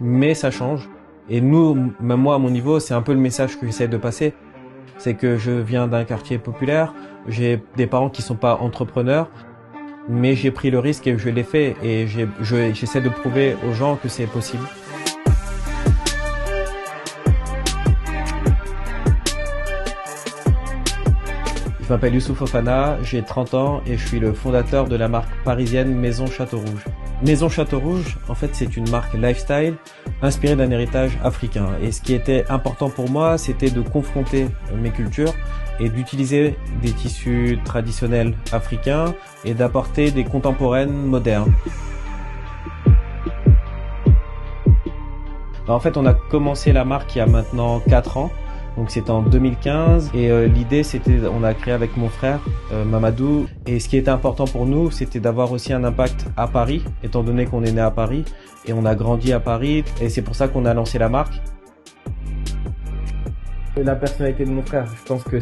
mais ça change. Et nous, même moi à mon niveau, c'est un peu le message que j'essaie de passer. C'est que je viens d'un quartier populaire, j'ai des parents qui sont pas entrepreneurs, mais j'ai pris le risque et je l'ai fait et j'essaie de prouver aux gens que c'est possible. Je m'appelle Youssouf Fofana, j'ai 30 ans et je suis le fondateur de la marque parisienne Maison Château Rouge. Maison Château Rouge, en fait, c'est une marque lifestyle inspirée d'un héritage africain. Et ce qui était important pour moi, c'était de confronter mes cultures et d'utiliser des tissus traditionnels africains et d'apporter des contemporaines modernes. En fait, on a commencé la marque il y a maintenant 4 ans. Donc c'était en 2015 et l'idée c'était, on a créé avec mon frère Mamadou, et ce qui était important pour nous c'était d'avoir aussi un impact à Paris, étant donné qu'on est né à Paris et on a grandi à Paris, et c'est pour ça qu'on a lancé la marque. La personnalité de mon frère, je pense que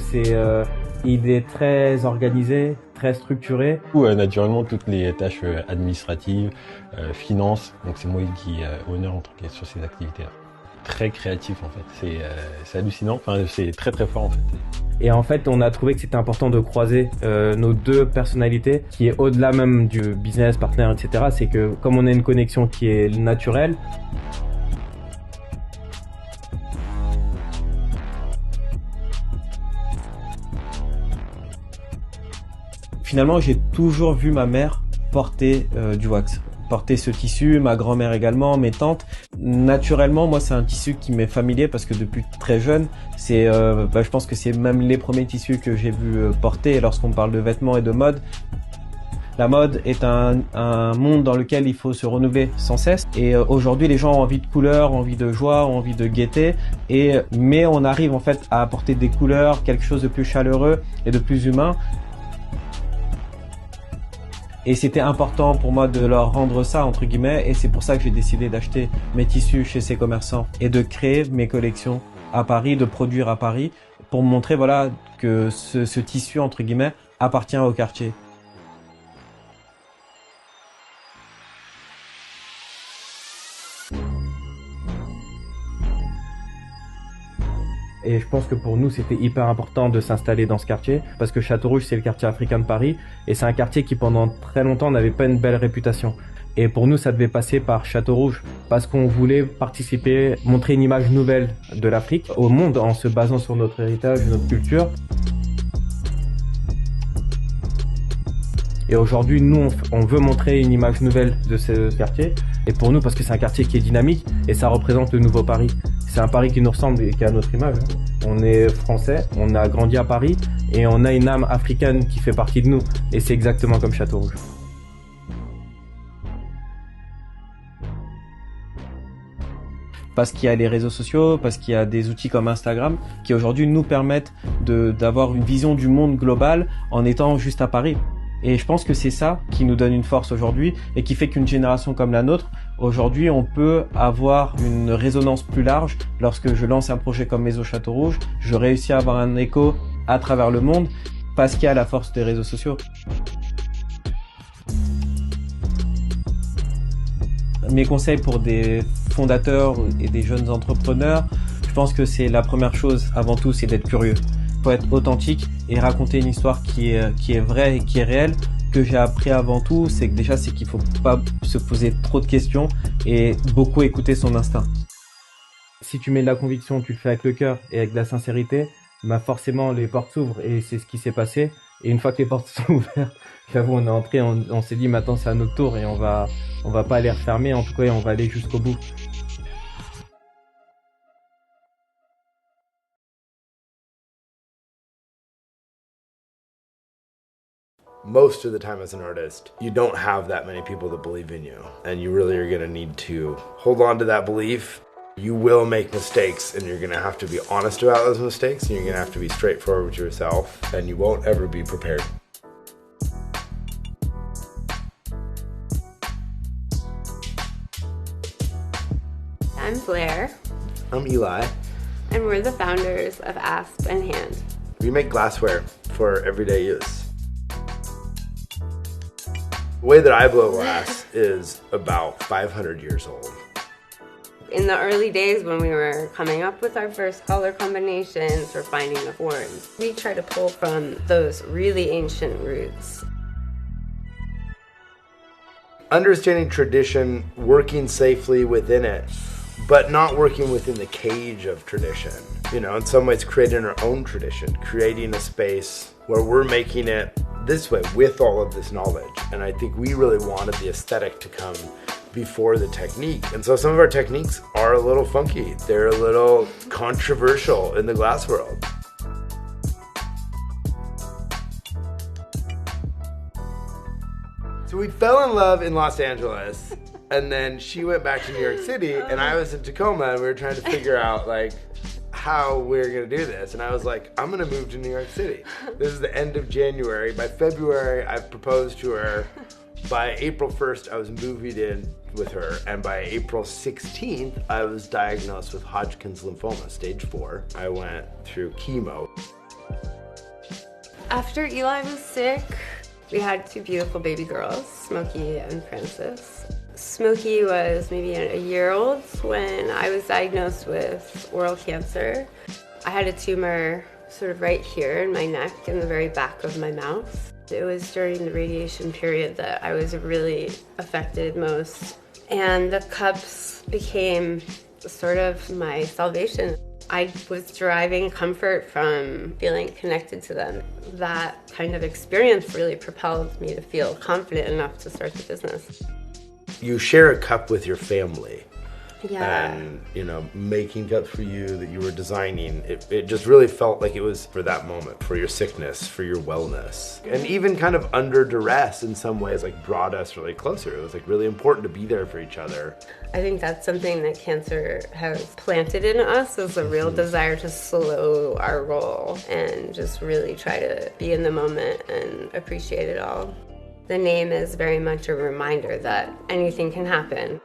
il est très organisé, très structuré. Naturellement toutes les tâches administratives, finances, donc c'est moi qui honneur en tout cas sur ces activités-là. Très créatif en fait, c'est hallucinant, enfin c'est très très fort en fait. Et en fait on a trouvé que c'était important de croiser nos deux personnalités, qui est au-delà même du business, partenaire, etc. C'est que comme on a une connexion qui est naturelle, finalement j'ai toujours vu ma mère porter du wax, porter ce tissu, ma grand-mère également, mes tantes. Naturellement, moi, c'est un tissu qui m'est familier parce que depuis très jeune, je pense que c'est même les premiers tissus que j'ai vu porter lorsqu'on parle de vêtements et de mode. La mode est un monde dans lequel il faut se renouveler sans cesse. Et aujourd'hui, les gens ont envie de couleurs, ont envie de joie, ont envie de gaieté. Mais on arrive en fait à apporter des couleurs, quelque chose de plus chaleureux et de plus humain. Et c'était important pour moi de leur rendre ça, entre guillemets, et c'est pour ça que j'ai décidé d'acheter mes tissus chez ces commerçants et de créer mes collections à Paris, de produire à Paris, pour montrer voilà, que ce tissu, entre guillemets, appartient au quartier. Et je pense que pour nous, c'était hyper important de s'installer dans ce quartier, parce que Château-Rouge, c'est le quartier africain de Paris, et c'est un quartier qui pendant très longtemps n'avait pas une belle réputation. Et pour nous, ça devait passer par Château-Rouge, parce qu'on voulait participer, montrer une image nouvelle de l'Afrique au monde en se basant sur notre héritage, notre culture. Et aujourd'hui, nous, on veut montrer une image nouvelle de ce quartier. Et pour nous, parce que c'est un quartier qui est dynamique, et ça représente le nouveau Paris. C'est un Paris qui nous ressemble et qui a notre image. On est français, on a grandi à Paris, et on a une âme africaine qui fait partie de nous. Et c'est exactement comme Château-Rouge. Parce qu'il y a les réseaux sociaux, parce qu'il y a des outils comme Instagram qui aujourd'hui nous permettent d'avoir une vision du monde global en étant juste à Paris. Et je pense que c'est ça qui nous donne une force aujourd'hui et qui fait qu'une génération comme la nôtre, aujourd'hui, on peut avoir une résonance plus large. Lorsque je lance un projet comme Maison Château Rouge, je réussis à avoir un écho à travers le monde parce qu'il y a la force des réseaux sociaux. Mes conseils pour des fondateurs et des jeunes entrepreneurs, je pense que c'est la première chose avant tout, c'est d'être curieux. Il faut être authentique et raconter une histoire qui est vraie et qui est réelle. Ce que j'ai appris avant tout, c'est qu'il faut pas se poser trop de questions et beaucoup écouter son instinct. Si tu mets de la conviction, tu le fais avec le cœur et avec de la sincérité, bah forcément les portes s'ouvrent, et c'est ce qui s'est passé. Et une fois que les portes sont ouvertes, j'avoue, on est entré, on s'est dit maintenant c'est à notre tour et on va pas les refermer, en tout cas on va aller jusqu'au bout. Most of the time as an artist, you don't have that many people that believe in you, and you really are going to need to hold on to that belief. You will make mistakes, and you're going to have to be honest about those mistakes, and you're going to have to be straightforward with yourself, and you won't ever be prepared. I'm Blair. I'm Eli. And we're the founders of Asp and Hand. We make glassware for everyday use. The way that I blow glass is about 500 years old. In the early days when we were coming up with our first color combinations or finding the forms, we try to pull from those really ancient roots. Understanding tradition, working safely within it, but not working within the cage of tradition. You know, in some ways creating our own tradition, creating a space where we're making it this way with all of this knowledge. And I think we really wanted the aesthetic to come before the technique. And so some of our techniques are a little funky. They're a little controversial in the glass world. So we fell in love in Los Angeles, and then she went back to New York City, and I was in Tacoma, and we were trying to figure out like how we're gonna do this. And I was like, I'm gonna move to New York City. This is the end of January. By February, I proposed to her. By April 1st, I was moving in with her, and by April 16th, I was diagnosed with Hodgkin's lymphoma, stage 4. I went through chemo. After Eli was sick, we had 2 beautiful baby girls, Smokey and Frances. Smokey was maybe a year old when I was diagnosed with oral cancer. I had a tumor sort of right here in my neck in the very back of my mouth. It was during the radiation period that I was really affected most. And the cups became sort of my salvation. I was deriving comfort from feeling connected to them. That kind of experience really propelled me to feel confident enough to start the business. You share a cup with your family. Yeah. And, you know, making cups for you that you were designing, it just really felt like it was for that moment, for your sickness, for your wellness. And even kind of under duress in some ways, like brought us really closer. It was like really important to be there for each other. I think that's something that cancer has planted in us, is a real desire to slow our roll and just really try to be in the moment and appreciate it all. The name is very much a reminder that anything can happen.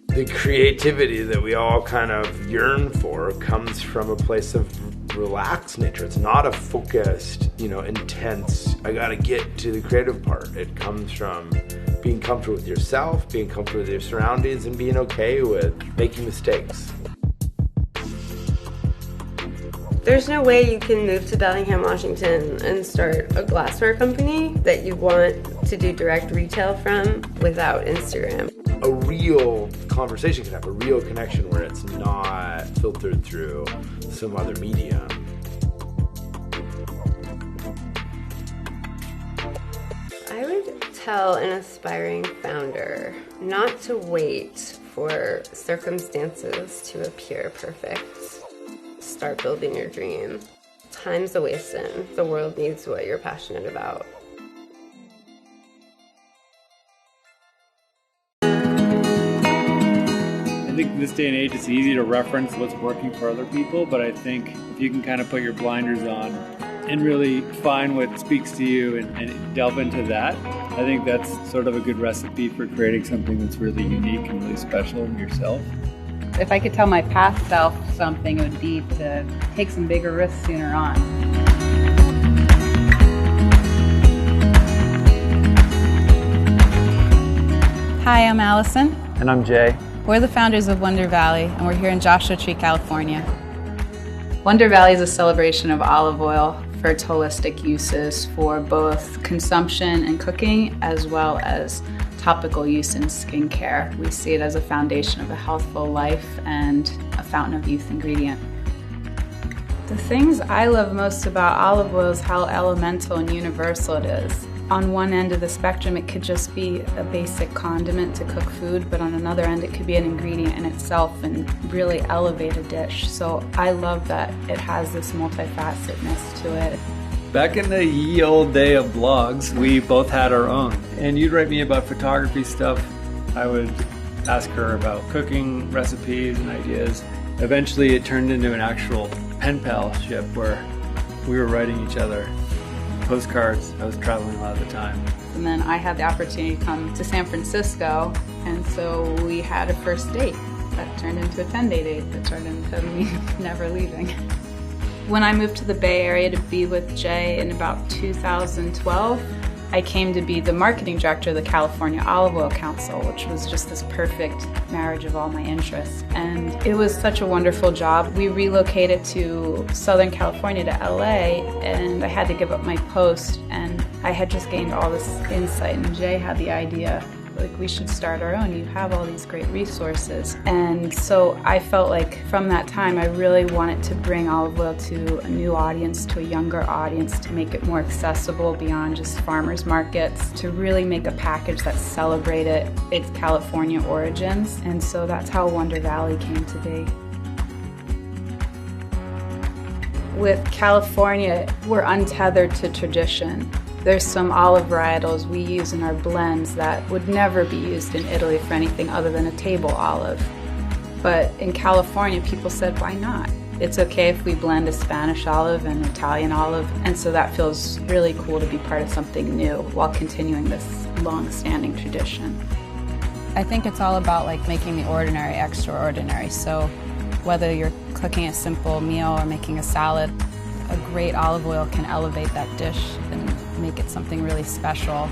The creativity that we all kind of yearn for comes from a place of relaxed nature. It's not a focused, you know, intense, I gotta get to the creative part. It comes from being comfortable with yourself, being comfortable with your surroundings, and being okay with making mistakes. There's no way you can move to Bellingham, Washington and start a glassware company that you want to do direct retail from without Instagram. A real conversation can have a real connection where it's not filtered through some other medium. I would tell an aspiring founder not to wait for circumstances to appear perfect. Start building your dream. Time's a wasting. The world needs what you're passionate about. I think in this day and age it's easy to reference what's working for other people, but I think if you can kind of put your blinders on and really find what speaks to you and delve into that, I think that's sort of a good recipe for creating something that's really unique and really special in yourself. If I could tell my past self something, it would be to take some bigger risks sooner on. Hi, I'm Allison. And I'm Jay. We're the founders of Wonder Valley, and we're here in Joshua Tree, California. Wonder Valley is a celebration of olive oil for its holistic uses for both consumption and cooking, as well as topical use in skincare. We see it as a foundation of a healthful life and a fountain of youth ingredient. The things I love most about olive oil is how elemental and universal it is. On one end of the spectrum, it could just be a basic condiment to cook food, but on another end, it could be an ingredient in itself and really elevate a dish. So I love that it has this multifacetedness to it. Back in the ye old day of blogs, we both had our own. And you'd write me about photography stuff. I would ask her about cooking recipes and ideas. Eventually it turned into an actual pen palship where we were writing each other postcards. I was traveling a lot of the time. And then I had the opportunity to come to San Francisco, and so we had a first date that turned into a 10-day date that turned into me never leaving. When I moved to the Bay Area to be with Jay in about 2012, I came to be the marketing director of the California Olive Oil Council, which was just this perfect marriage of all my interests. And it was such a wonderful job. We relocated to Southern California to LA, and I had to give up my post, and I had just gained all this insight, and Jay had the idea, like, we should start our own. You have all these great resources. And so I felt like from that time I really wanted to bring olive oil to a new audience, to a younger audience, to make it more accessible beyond just farmers markets, to really make a package that celebrated its California origins. And so that's how Wonder Valley came to be. With California, we're untethered to tradition. There's some olive varietals we use in our blends that would never be used in Italy for anything other than a table olive. But in California, people said, why not? It's okay if we blend a Spanish olive and Italian olive, and so that feels really cool to be part of something new while continuing this long-standing tradition. I think it's all about like making the ordinary extraordinary. So whether you're cooking a simple meal or making a salad, a great olive oil can elevate that dish and make it something really special.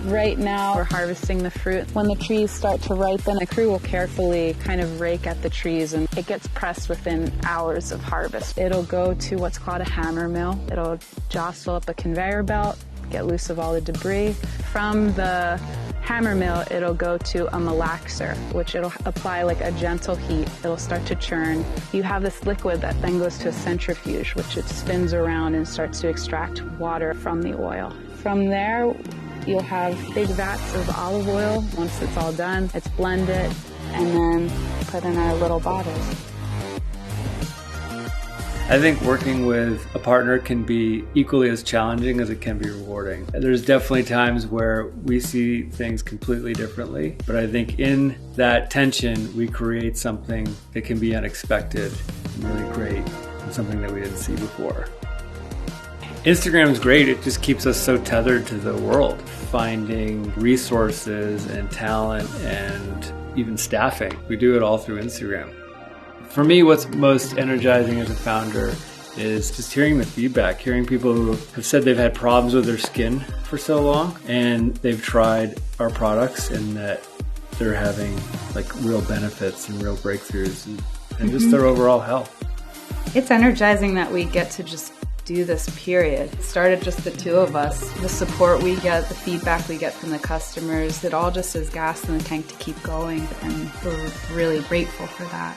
Right now, we're harvesting the fruit. When the trees start to ripen, the crew will carefully kind of rake at the trees, and it gets pressed within hours of harvest. It'll go to what's called a hammer mill. It'll jostle up a conveyor belt, get loose of all the debris. From the hammer mill, it'll go to a malaxer, which it'll apply like a gentle heat. It'll start to churn. You have this liquid that then goes to a centrifuge, which it spins around and starts to extract water from the oil. From there, you'll have big vats of olive oil. Once it's all done, it's blended and then put in our little bottles. I think working with a partner can be equally as challenging as it can be rewarding. There's definitely times where we see things completely differently, but I think in that tension, we create something that can be unexpected and really great, and something that we didn't see before. Instagram is great. It just keeps us so tethered to the world, finding resources and talent and even staffing. We do it all through Instagram. For me, what's most energizing as a founder is just hearing the feedback, hearing people who have said they've had problems with their skin for so long and they've tried our products and that they're having like real benefits and real breakthroughs and just their overall health. It's energizing that we get to just do this, period. It started just the two of us. The support we get, the feedback we get from the customers, it all just is gas in the tank to keep going, and we're really grateful for that.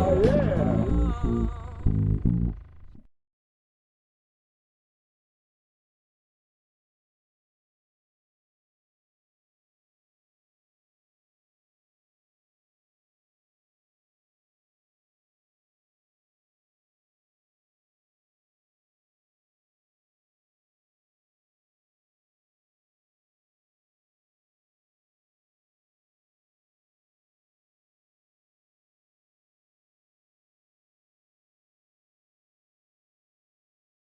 Oh, yeah.